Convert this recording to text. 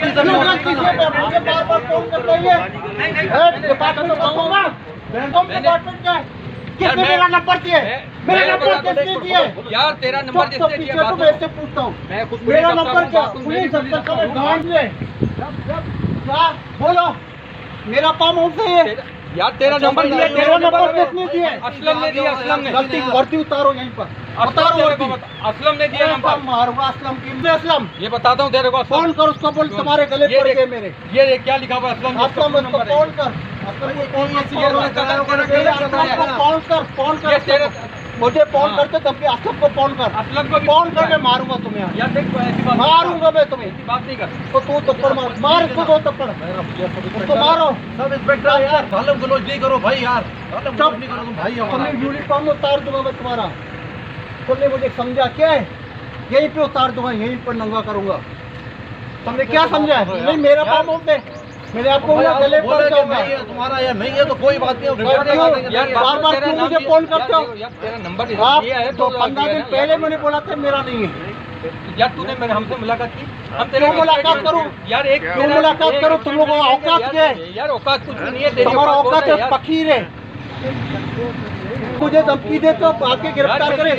गलती से मुझे बार-बार फोन कर रही है। डिपार्टमेंट को बताऊंगा। डिपार्टमेंट क्या है? किसने मेरा नंबर दिया? मेरा नंबर किसने दिया? यार तेरा नंबर किसने दिया? तो मैं इससे पूछता हूँ, मेरा नंबर क्या? पुलिस अफसर का गांड है। क्या बोलो? मेरा काम होता है। यार तेरा नंबर दिया, तेरा नंबर किसने दिया? असलम ने दिया। असलम ने गलती वर्दी उतारो यहीं पर। उतारो वर्दी। असलम ने दिया नंबर। मारूंगा असलम की। असलम ये बताता हूँ तेरे को। फोन कर उसको, बोल तुम्हारे गले पड़ गए मेरे। ये क्या लिखा हुआ? असलम असलम उसको फोन कर। फोन कर मुझे फोन करते तब भी असलम को फोन कर। असलम को फोन कर, मैं मारूंगा तुम्हें। यार देख ऐसी बात मारूंगा मैं तुम्हें। ऐसी बात नहीं कर। तो तू थप्पड़ मार, मार इसको 2 थप्पड़। उसको मारो। सब इंस्पेक्टर यार गालम गलोच नहीं करो भाई यार। गालम गलोच नहीं करो तुम भाई हमारा। तुमने यूनिफॉर्म उतार दूंगा मैं तुम्हारा। तुमने मुझे समझा क्या है? यहीं पे उतार दूंगा, यहीं पर नंगा करूंगा। तुमने क्या समझा है? नहीं मेरा काम होते मैंने आपको गले पर तुम्हारा यार नहीं है तो कोई बात नहीं। बार-बार क्यों मुझे फोन करते हो? तेरा नंबर आप दिया है तो 15 दिन पहले मैंने बोला था मेरा नहीं है। यार तूने मेरे हमसे मुलाकात की? हम क्यों मुलाकात करूं? यार एक क्यों मुलाकात करूं? तुम लोगों का औकात क्या है? यार औकात कुछ नहीं है तेरी। तुम्हारा औकात है फकीर है। मुझे धमकी देते हो, आके गिरफ्तार करें।